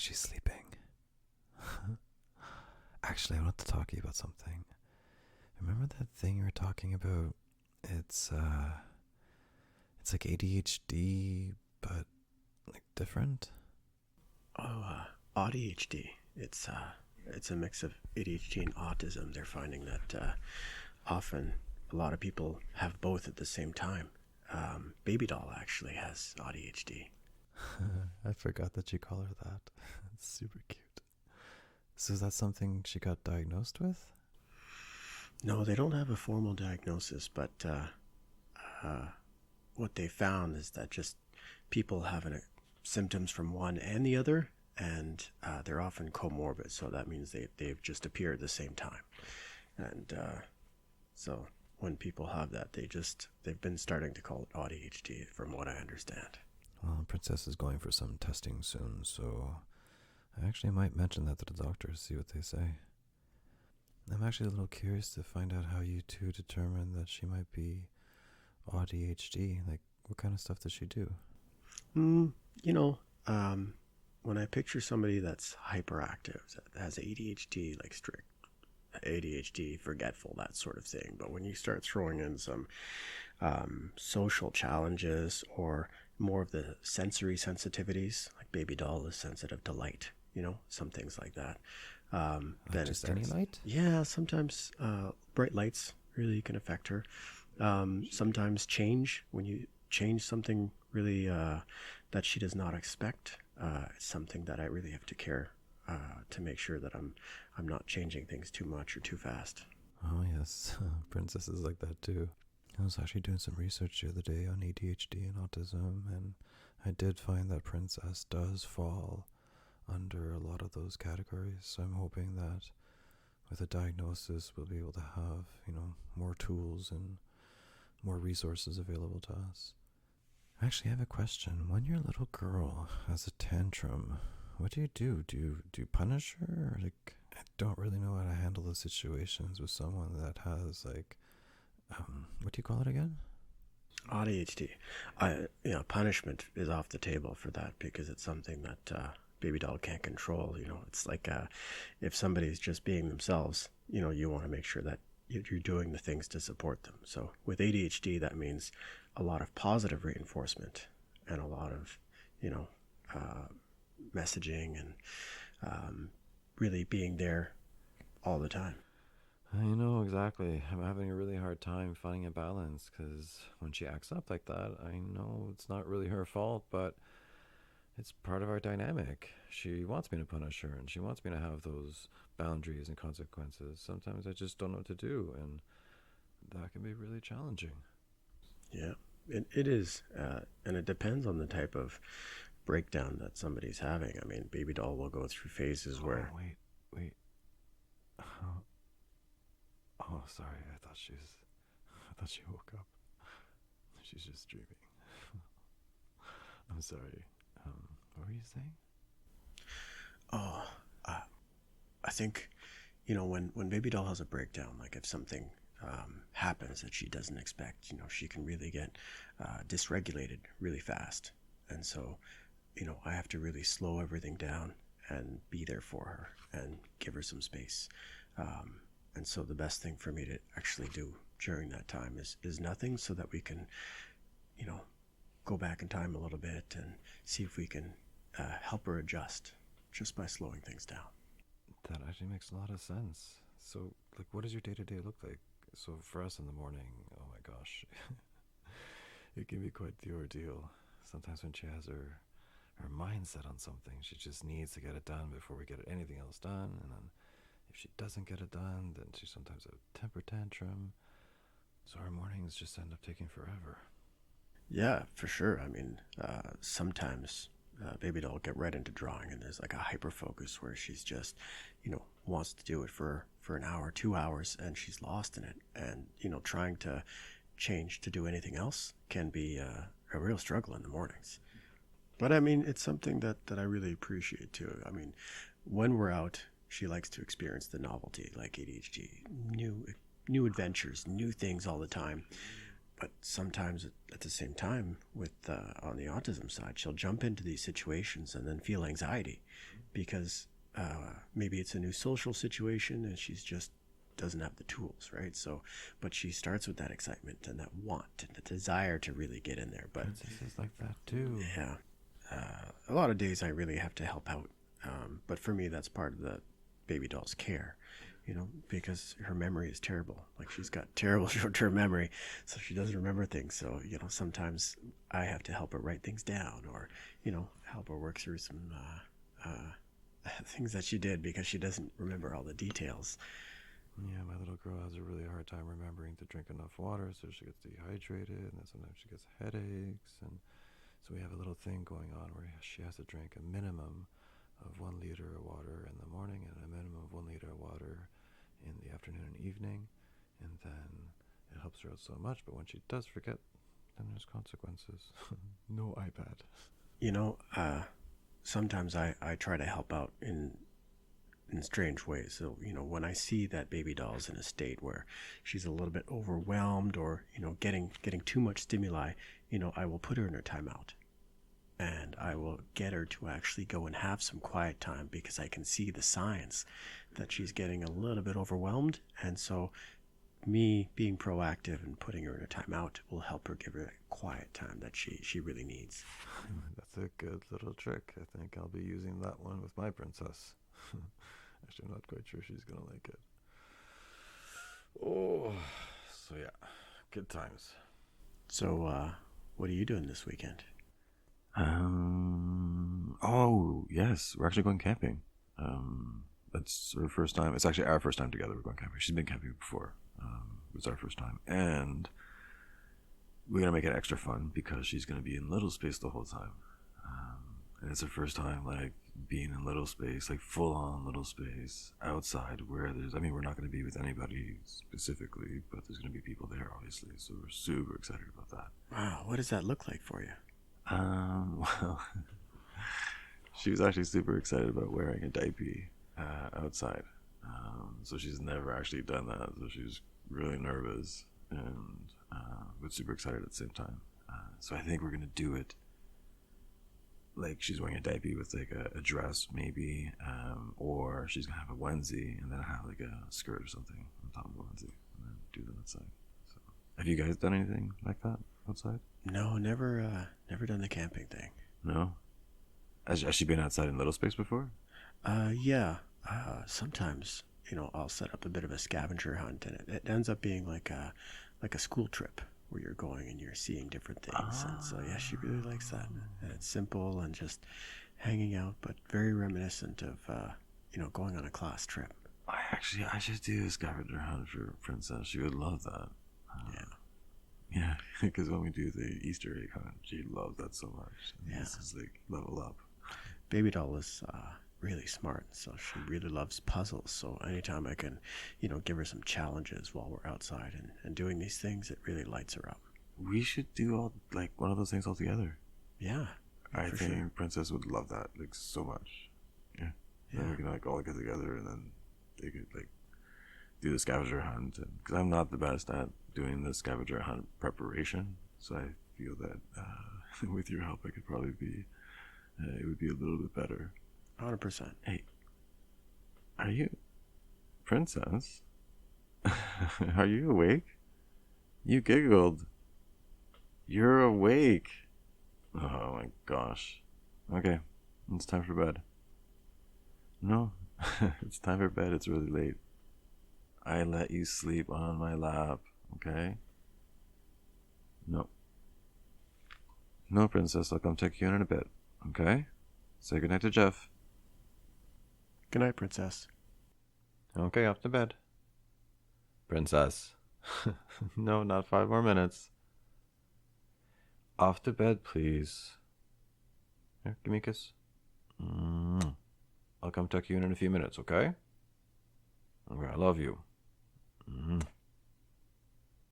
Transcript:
she's sleeping. Actually, I want to talk to you about something. Remember that thing you were talking about? It's like ADHD, but like different. AuDHD. It's a mix of ADHD and autism. They're finding that often a lot of people have both at the same time. Baby doll actually has AuDHD. I forgot that you call her that. It's super cute. So is that something she got diagnosed with? No, they don't have a formal diagnosis, but what they found is that just people having symptoms from one and the other, and they're often comorbid, so that means they've just appeared at the same time. And so when people have that, they've been starting to call it AuDHD, from what I understand. Well, Princess is going for some testing soon, so I actually might mention that to the doctors, see what they say. I'm actually a little curious to find out how you two determined that she might be AuDHD. Like, what kind of stuff does she do? When I picture somebody that's hyperactive, that has ADHD, like strict ADHD, forgetful, that sort of thing. But when you start throwing in some social challenges or more of the sensory sensitivities, like baby doll is sensitive to light, some things like that. Then just any light? Yeah, sometimes bright lights really can affect her. Sometimes change, when you change something really that she does not expect, it's something that I really have to care to make sure that I'm not changing things too much or too fast. Oh yes, Princess is like that too. I was actually doing some research the other day on ADHD and autism, and I did find that Princess does fall under a lot of those categories. So I'm hoping that with a diagnosis, we'll be able to have, more tools and more resources available to us. Actually, I have a question. When your little girl has a tantrum, what do? Do you punish her? Like, I don't really know how to handle those situations with someone that has what do you call it again? AuDHD. Punishment is off the table for that because it's something that baby doll can't control. It's like if somebody's just being themselves, you want to make sure that you're doing the things to support them. So with ADHD, that means a lot of positive reinforcement and a lot of, messaging and really being there all the time. I know exactly. I'm having a really hard time finding a balance because when she acts up like that, I know it's not really her fault, but it's part of our dynamic. She wants me to punish her and she wants me to have those boundaries and consequences. Sometimes I just don't know what to do, and that can be really challenging. Yeah, it is. And it depends on the type of breakdown that somebody's having. I mean, baby doll will go through phases where... Wait. Oh, sorry. I thought she woke up. She's just dreaming. I'm sorry. What were you saying? Oh, I think, when baby doll has a breakdown, like if something happens that she doesn't expect, she can really get dysregulated really fast. And so, I have to really slow everything down and be there for her and give her some space. And so the best thing for me to actually do during that time is nothing, so that we can, go back in time a little bit and see if we can help her adjust just by slowing things down. That actually makes a lot of sense. So, like, what does your day-to-day look like? So for us in the morning, oh my gosh, it can be quite the ordeal. Sometimes when she has her mind set on something, she just needs to get it done before we get anything else done. And then if she doesn't get it done, then she sometimes has a temper tantrum. So our mornings just end up taking forever. Yeah, for sure. I mean, sometimes baby doll will get right into drawing, and there's like a hyper focus where she's just, wants to do it for an hour, 2 hours, and she's lost in it. And, trying to change to do anything else can be a real struggle in the mornings. But I mean, it's something that I really appreciate too. I mean, when we're out, she likes to experience the novelty, like ADHD, new adventures, new things all the time. But sometimes at the same time, with on the autism side, she'll jump into these situations and then feel anxiety. because maybe it's a new social situation and she's just doesn't have the tools, right? So, but she starts with that excitement and that want and the desire to really get in there. But Princesses like that too. yeah, a lot of days I really have to help out. But for me, that's part of the baby doll's care, because her memory is terrible. Like she's got terrible short-term memory, so she doesn't remember things. So, sometimes I have to help her write things down or, help her work through some things that she did because she doesn't remember all the details. Yeah, my little girl has a really hard time remembering to drink enough water, so she gets dehydrated, and then sometimes she gets headaches, and so we have a little thing going on where she has to drink a minimum of 1 liter of water in the morning and a minimum of 1 liter of water in the afternoon and evening, and then it helps her out so much, but when she does forget, then there's consequences. No iPad. Sometimes I try to help out in strange ways. So, when I see that baby doll's in a state where she's a little bit overwhelmed or, getting too much stimuli, I will put her in her timeout. And I will get her to actually go and have some quiet time because I can see the signs that she's getting a little bit overwhelmed. And so me being proactive and putting her in a timeout will help her give her that quiet time that she really needs. That's a good little trick. I think I'll be using that one with my princess. Actually, I'm not quite sure she's going to like it. Oh, so yeah, good times. So, what are you doing this weekend? Oh, yes, we're actually going camping. That's our first time. It's actually our first time together. We're going camping. She's been camping before. It was our first time. And we're going to make it extra fun because she's going to be in little space the whole time. And it's her first time, like, being in little space, like full-on little space outside where we're not going to be with anybody specifically, but there's going to be people there, obviously. So we're super excited about that. Wow, what does that look like for you? Well, she was actually super excited about wearing a diaper outside. So she's never actually done that. So she's really nervous and but super excited at the same time. So I think we're going to do it like she's wearing a diaper with like a dress maybe, or she's going to have a onesie and then have like a skirt or something on top of the onesie and then do them outside. So, have you guys done anything like that outside? No, never done the camping thing. No? Has she been outside in little space before? Yeah. Sometimes, I'll set up a bit of a scavenger hunt, and it ends up being like a school trip where you're going and you're seeing different things. And so, yeah, she really likes that. And it's simple and just hanging out, but very reminiscent of, going on a class trip. I should do a scavenger hunt for Princess. She would love that. Yeah. Yeah, because when we do the Easter egg hunt, she loves that so much. And Yeah. This is like level up. Baby doll is really smart, so she really loves puzzles. So anytime I can, give her some challenges while we're outside and doing these things, it really lights her up. We should do one of those things all together. Yeah, I for think sure. Princess would love that like so much. Yeah. Yeah. Then we can all get together and then they could do the scavenger hunt. Because I'm not the best at doing the scavenger hunt preparation, so I feel that with your help, I could probably be. It would be a little bit better. 100%. Hey, are you, Princess? Are you awake? You giggled. You're awake. Oh my gosh. Okay, it's time for bed. No, it's time for bed. It's really late. I let you sleep on my lap, okay? No. No, Princess, I'll come take you in a bit, okay? Say goodnight to Geoff. Good night, Princess. Okay, off to bed. Princess. No, not 5 more minutes. Off to bed, please. Here, give me a kiss. I'll come tuck you in a few minutes, okay? Okay, I love you.